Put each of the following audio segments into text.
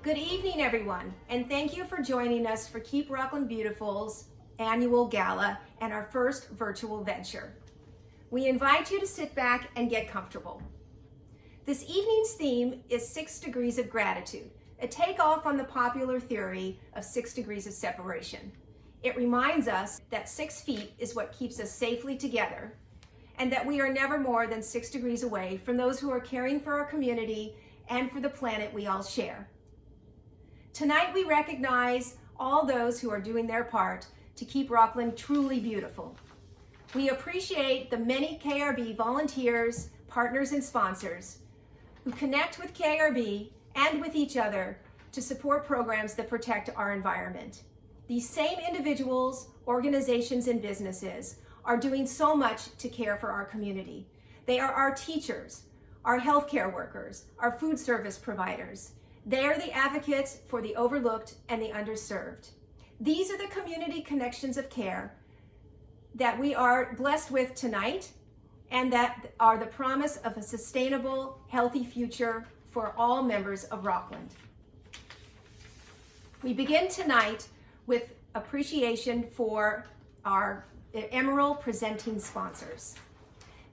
Good evening, everyone, and thank you for joining us for Keep Rockland Beautiful's annual gala and our first virtual venture. We invite you to sit back and get comfortable. This evening's theme is 6 degrees of gratitude, a takeoff on the popular theory of 6 degrees of separation. It reminds us that 6 feet is what keeps us safely together, and that we are never more than 6 degrees away from those who are caring for our community and for the planet we all share. Tonight we recognize all those who are doing their part to keep Rockland truly beautiful. We appreciate the many KiRBy volunteers, partners, and sponsors who connect with KiRBy and with each other to support programs that protect our environment. These same individuals, organizations, and businesses are doing so much to care for our community. They are our teachers, our healthcare workers, our food service providers. They are the advocates for the overlooked and the underserved. These are the community connections of care that we are blessed with tonight and that are the promise of a sustainable, healthy future for all members of Rockland. We begin tonight with appreciation for our Emerald presenting sponsors.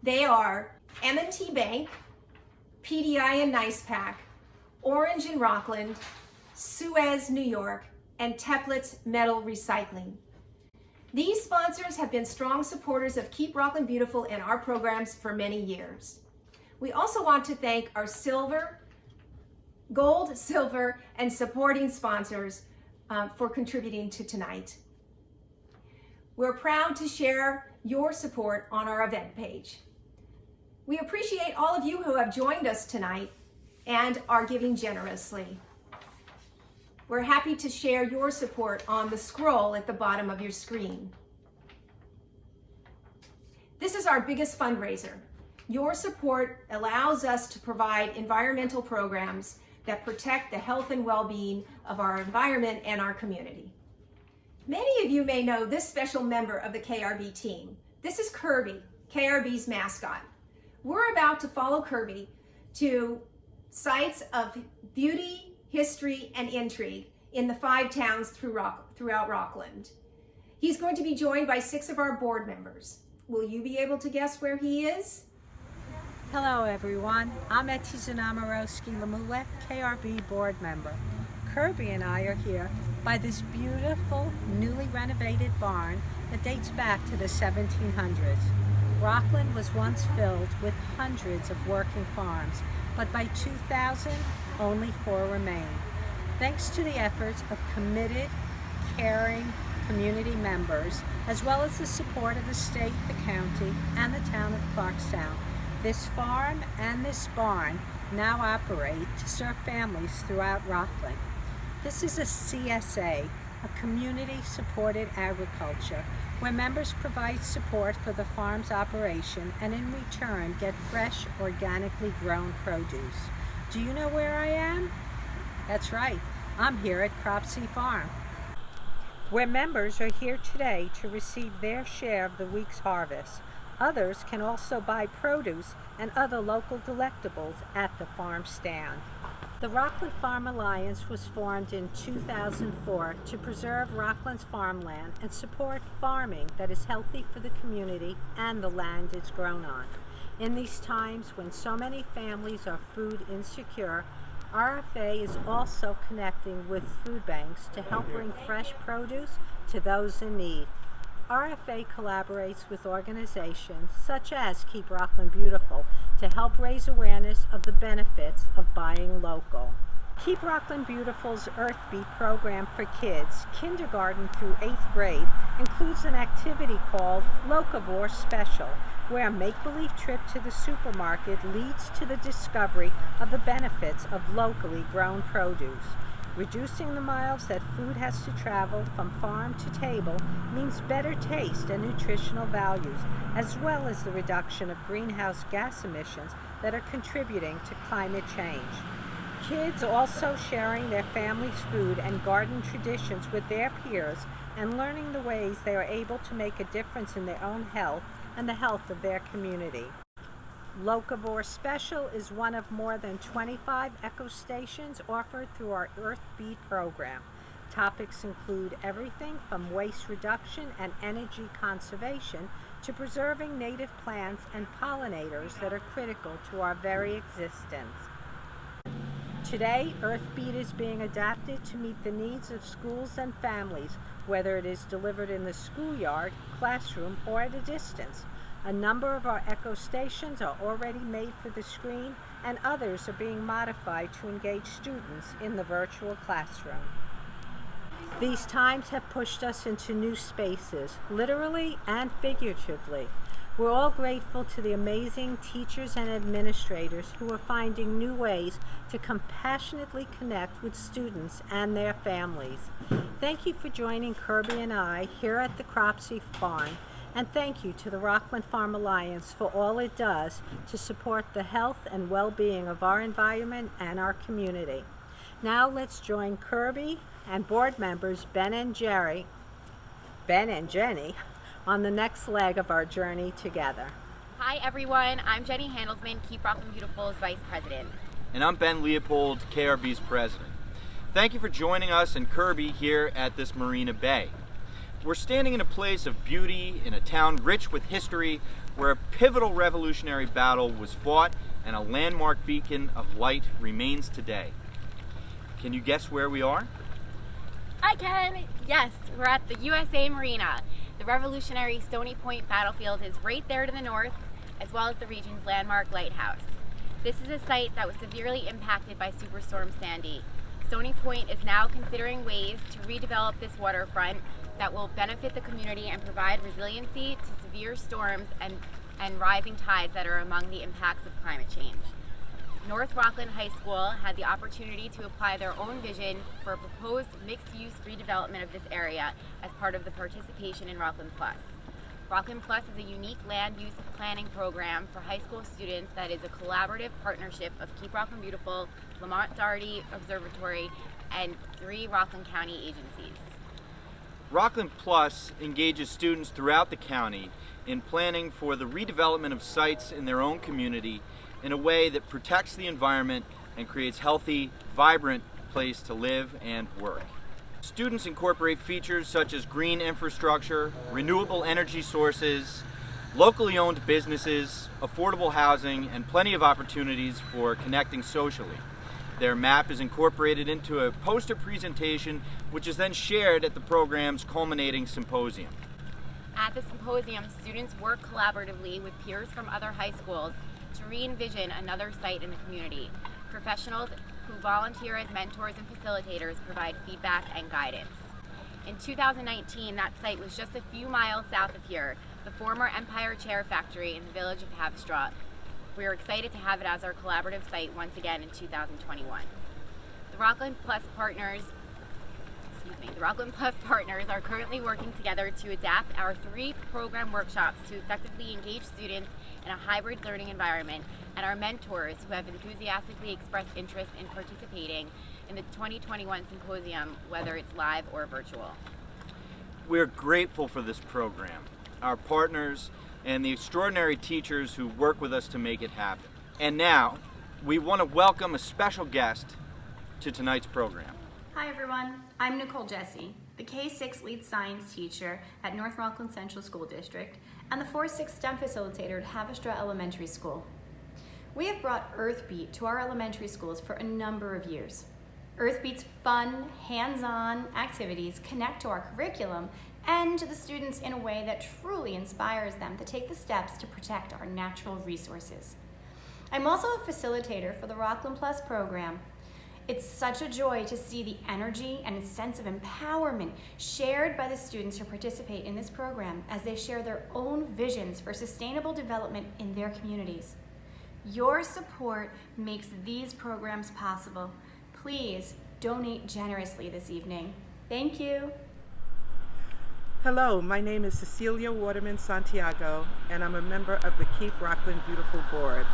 They are M&T Bank, PDI and Nice Pack, Orange and Rockland, Suez, New York, and Teplitz Metal Recycling. These sponsors have been strong supporters of Keep Rockland Beautiful and our programs for many years. We also want to thank our gold, silver, and supporting sponsors for contributing to tonight. We're proud to share your support on our event page. We appreciate all of you who have joined us tonight and are giving generously. We're happy to share your support on the scroll at the bottom of your screen. This is our biggest fundraiser. Your support allows us to provide environmental programs that protect the health and well-being of our environment and our community. Many of you may know this special member of the KiRBy team. This is KiRBy, KiRBy's mascot. We're about to follow KiRBy to sites of beauty, history, and intrigue in the 5 towns throughout Rockland. He's going to be joined by 6 of our board members. Will you be able to guess where he is? Hello everyone, I'm Etty Zanamorowski-Lamoulet, KiRBy board member. KiRBy and I are here by this beautiful, newly renovated barn that dates back to the 1700s. Rockland was once filled with hundreds of working farms, but by 2000, only 4 remain. Thanks to the efforts of committed, caring community members, as well as the support of the state, the county, and the town of Clarkstown, this farm and this barn now operate to serve families throughout Rockland. This is a CSA, a community-supported agriculture, where members provide support for the farm's operation and in return get fresh, organically grown produce. Do you know where I am? That's right, I'm here at Cropsey Farm, where members are here today to receive their share of the week's harvest. Others can also buy produce and other local delectables at the farm stand. The Rockland Farm Alliance was formed in 2004 to preserve Rockland's farmland and support farming that is healthy for the community and the land it's grown on. In these times when so many families are food insecure, RFA is also connecting with food banks to help bring fresh produce to those in need. RFA collaborates with organizations such as Keep Rockland Beautiful to help raise awareness of the benefits of buying local. Keep Rockland Beautiful's Earth Beat program for kids, kindergarten through 8th grade, includes an activity called Locavore Special, where a make-believe trip to the supermarket leads to the discovery of the benefits of locally grown produce. Reducing the miles that food has to travel from farm to table means better taste and nutritional values, as well as the reduction of greenhouse gas emissions that are contributing to climate change. Kids also sharing their family's food and garden traditions with their peers and learning the ways they are able to make a difference in their own health and the health of their community. Locavore Special is one of more than 25 eco stations offered through our Earthbeat program. Topics include everything from waste reduction and energy conservation to preserving native plants and pollinators that are critical to our very existence. Today, Earthbeat is being adapted to meet the needs of schools and families, whether it is delivered in the schoolyard, classroom, or at a distance. A number of our eco stations are already made for the screen, and others are being modified to engage students in the virtual classroom. These times have pushed us into new spaces, literally and figuratively. We're all grateful to the amazing teachers and administrators who are finding new ways to compassionately connect with students and their families. Thank you for joining KiRBy and I here at the Cropsey Barn, and thank you to the Rockland Farm Alliance for all it does to support the health and well-being of our environment and our community. Now let's join KiRBy and board members Ben and Jenny, on the next leg of our journey together. Hi everyone, I'm Jenny Handelsman, Keep Rockland Beautiful's Vice President. And I'm Ben Leopold, KiRBy's President. Thank you for joining us and KiRBy here at this Marina Bay. We're standing in a place of beauty in a town rich with history where a pivotal revolutionary battle was fought and a landmark beacon of light remains today. Can you guess where we are? I can! Yes, we're at the USA Marina. The revolutionary Stony Point battlefield is right there to the north, as well as the region's landmark lighthouse. This is a site that was severely impacted by Superstorm Sandy. Stony Point is now considering ways to redevelop this waterfront that will benefit the community and provide resiliency to severe storms and rising tides that are among the impacts of climate change. North Rockland High School had the opportunity to apply their own vision for a proposed mixed-use redevelopment of this area as part of the participation in Rockland Plus. Rockland Plus is a unique land use planning program for high school students that is a collaborative partnership of Keep Rockland Beautiful, Lamont Doherty Observatory, and 3 Rockland County agencies. Rockland Plus engages students throughout the county in planning for the redevelopment of sites in their own community in a way that protects the environment and creates healthy, vibrant place to live and work. Students incorporate features such as green infrastructure, renewable energy sources, locally owned businesses, affordable housing, and plenty of opportunities for connecting socially. Their map is incorporated into a poster presentation which is then shared at the program's culminating symposium. At the symposium, students work collaboratively with peers from other high schools to re-envision another site in the community. Professionals who volunteer as mentors and facilitators provide feedback and guidance. In 2019, that site was just a few miles south of here, the former Empire Chair Factory in the village of Haverstraw. We are excited to have it as our collaborative site once again in 2021. The Rockland Plus partners are currently working together to adapt our 3 program workshops to effectively engage students in a hybrid learning environment, and our mentors who have enthusiastically expressed interest in participating in the 2021 symposium, whether it's live or virtual. We're grateful for this program, our partners, and the extraordinary teachers who work with us to make it happen. And now, we want to welcome a special guest to tonight's program. Hi everyone, I'm Nicole Jesse, the K-6 lead science teacher at North Rockland Central School District and the 4-6 STEM facilitator at Haverstraw Elementary School. We have brought Earthbeat to our elementary schools for a number of years. Earthbeat's fun, hands-on activities connect to our curriculum and to the students in a way that truly inspires them to take the steps to protect our natural resources. I'm also a facilitator for the Rockland Plus program. It's such a joy to see the energy and sense of empowerment shared by the students who participate in this program as they share their own visions for sustainable development in their communities. Your support makes these programs possible. Please donate generously this evening. Thank you. Hello, my name is Cecilia Waterman Santiago, and I'm a member of the Keep Rockland Beautiful board.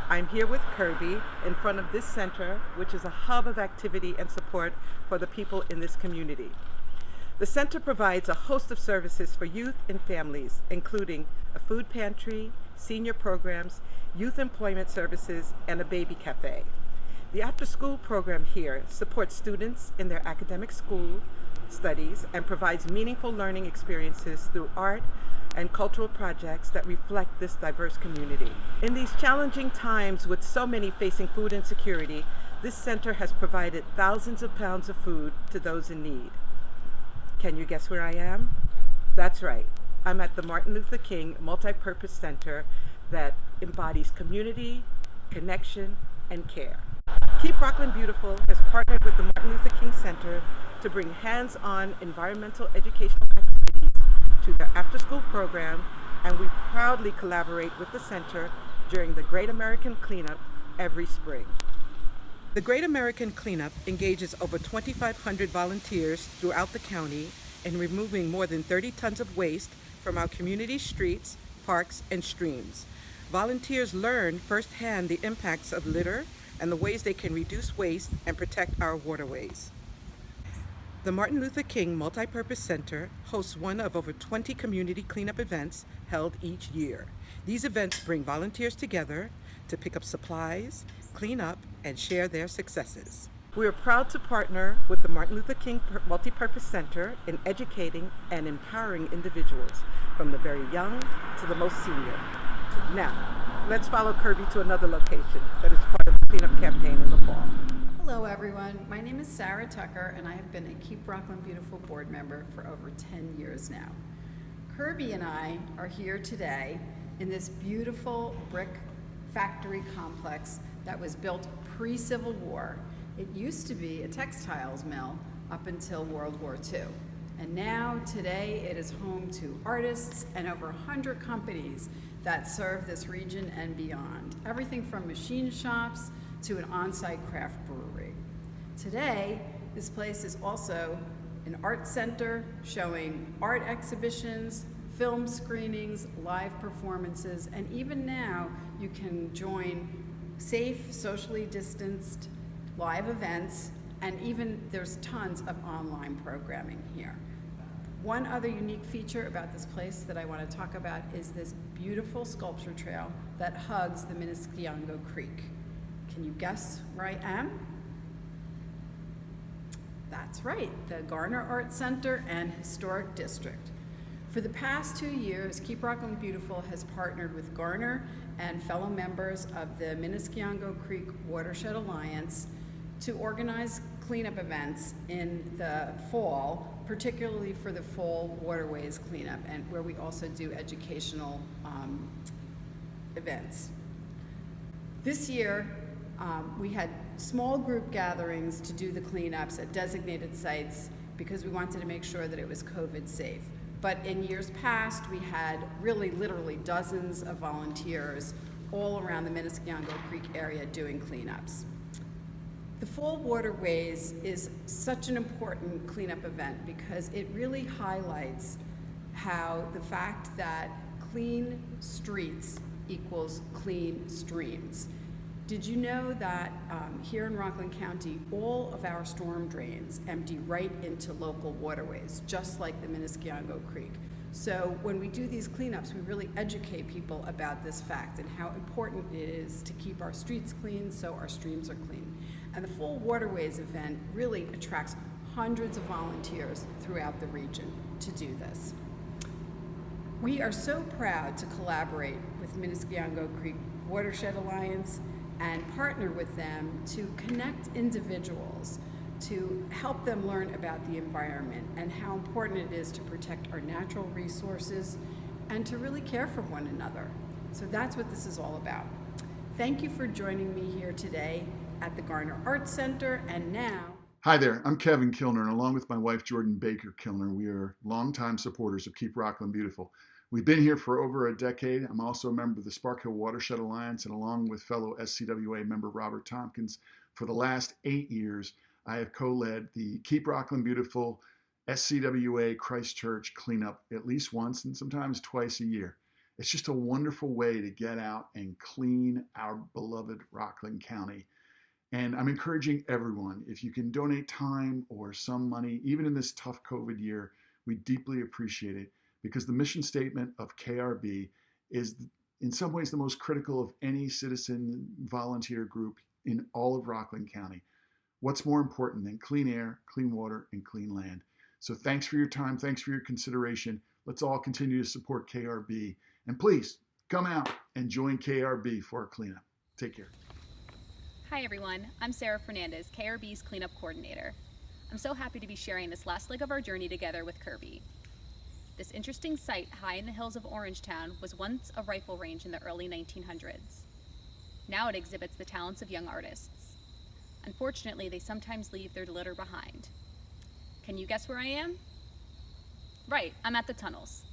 I'm here with KiRBy in front of this center, which is a hub of activity and support for the people in this community. The center provides a host of services for youth and families, including a food pantry, senior programs, youth employment services, and a baby cafe. The after-school program here supports students in their academic school studies and provides meaningful learning experiences through art and cultural projects that reflect this diverse community. In these challenging times with so many facing food insecurity, this center has provided thousands of pounds of food to those in need. Can you guess where I am? That's right. I'm at the Martin Luther King Multipurpose Center that embodies community, connection, and care. Keep Rockland Beautiful has partnered with the Martin Luther King Center to bring hands-on environmental educational activities to their after-school program, and we proudly collaborate with the center during the Great American Cleanup every spring. The Great American Cleanup engages over 2,500 volunteers throughout the county in removing more than 30 tons of waste from our community streets, parks, and streams. Volunteers learn firsthand the impacts of litter and the ways they can reduce waste and protect our waterways. The Martin Luther King Multipurpose Center hosts one of over 20 community cleanup events held each year. These events bring volunteers together to pick up supplies, clean up, and share their successes. We are proud to partner with the Martin Luther King Multipurpose Center in educating and empowering individuals from the very young to the most senior. Now, let's follow KiRBy to another location that is part of the cleanup campaign in the fall. Hello everyone, my name is Sarah Tucker and I have been a Keep Rockland Beautiful board member for over 10 years now. KiRBy and I are here today in this beautiful brick factory complex that was built pre-Civil War. It used to be a textiles mill up until World War II. And now, today, it is home to artists and over 100 companies that serve this region and beyond. Everything from machine shops to an on-site craft brewery. Today, this place is also an art center showing art exhibitions, film screenings, live performances, and even now you can join safe, socially distanced live events, and even there's tons of online programming here. One other unique feature about this place that I want to talk about is this beautiful sculpture trail that hugs the Minneskiango Creek. Can you guess where I am? That's right, the Garner Art Center and Historic District. For the past 2 years, Keep Rockland Beautiful has partnered with Garner and fellow members of the Minneskiango Creek Watershed Alliance to organize cleanup events in the fall, particularly for the fall waterways cleanup, and where we also do educational events. This year, we had small group gatherings to do the cleanups at designated sites because we wanted to make sure that it was COVID safe. But in years past, we had really literally dozens of volunteers all around the Minneskiango Creek area doing cleanups. The Fall Waterways is such an important cleanup event because it really highlights how the fact that clean streets equals clean streams. Did you know that here in Rockland County, all of our storm drains empty right into local waterways, just like the Minneskiango Creek? So when we do these cleanups, we really educate people about this fact and how important it is to keep our streets clean so our streams are clean. And the Full Waterways event really attracts hundreds of volunteers throughout the region to do this. We are so proud to collaborate with Minneskiango Creek Watershed Alliance and partner with them to connect individuals, to help them learn about the environment and how important it is to protect our natural resources and to really care for one another. So that's what this is all about. Thank you for joining me here today at the Garner Art Center, and now... Hi there, I'm Kevin Kilner, and along with my wife Jordan Baker Kilner, we are longtime supporters of Keep Rockland Beautiful. We've been here for over a decade. I'm also a member of the Spark Hill Watershed Alliance, and along with fellow SCWA member Robert Tompkins, for the last 8 years, I have co-led the Keep Rockland Beautiful SCWA Christchurch cleanup at least once and sometimes twice a year. It's just a wonderful way to get out and clean our beloved Rockland County. And I'm encouraging everyone, if you can donate time or some money, even in this tough COVID year, we deeply appreciate it, because the mission statement of KiRBy is in some ways the most critical of any citizen volunteer group in all of Rockland County. What's more important than clean air, clean water, and clean land? So thanks for your time. Thanks for your consideration. Let's all continue to support KiRBy. And please come out and join KiRBy for our cleanup. Take care. Hi everyone, I'm Sarah Fernandez, KiRBy's Cleanup Coordinator. I'm so happy to be sharing this last leg of our journey together with KiRBy. This interesting site high in the hills of Orangetown was once a rifle range in the early 1900s. Now it exhibits the talents of young artists. Unfortunately, they sometimes leave their litter behind. Can you guess where I am? Right, I'm at the tunnels.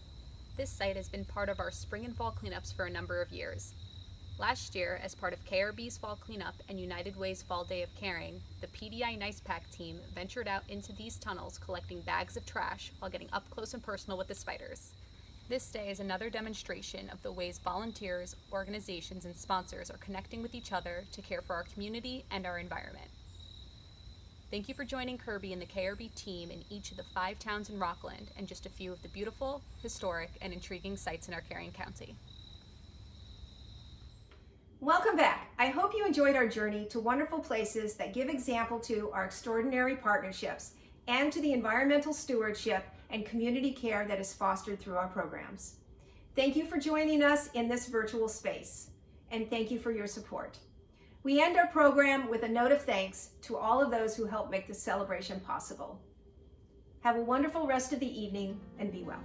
This site has been part of our spring and fall cleanups for a number of years. Last year, as part of KiRBy's Fall Cleanup and United Way's Fall Day of Caring, the PDI Nice Pack team ventured out into these tunnels collecting bags of trash while getting up close and personal with the spiders. This day is another demonstration of the ways volunteers, organizations, and sponsors are connecting with each other to care for our community and our environment. Thank you for joining KiRBy and the KiRBy team in each of the 5 towns in Rockland and just a few of the beautiful, historic, and intriguing sites in our caring county. Welcome back. I hope you enjoyed our journey to wonderful places that give example to our extraordinary partnerships and to the environmental stewardship and community care that is fostered through our programs. Thank you for joining us in this virtual space, and thank you for your support. We end our program with a note of thanks to all of those who helped make this celebration possible. Have a wonderful rest of the evening and be well.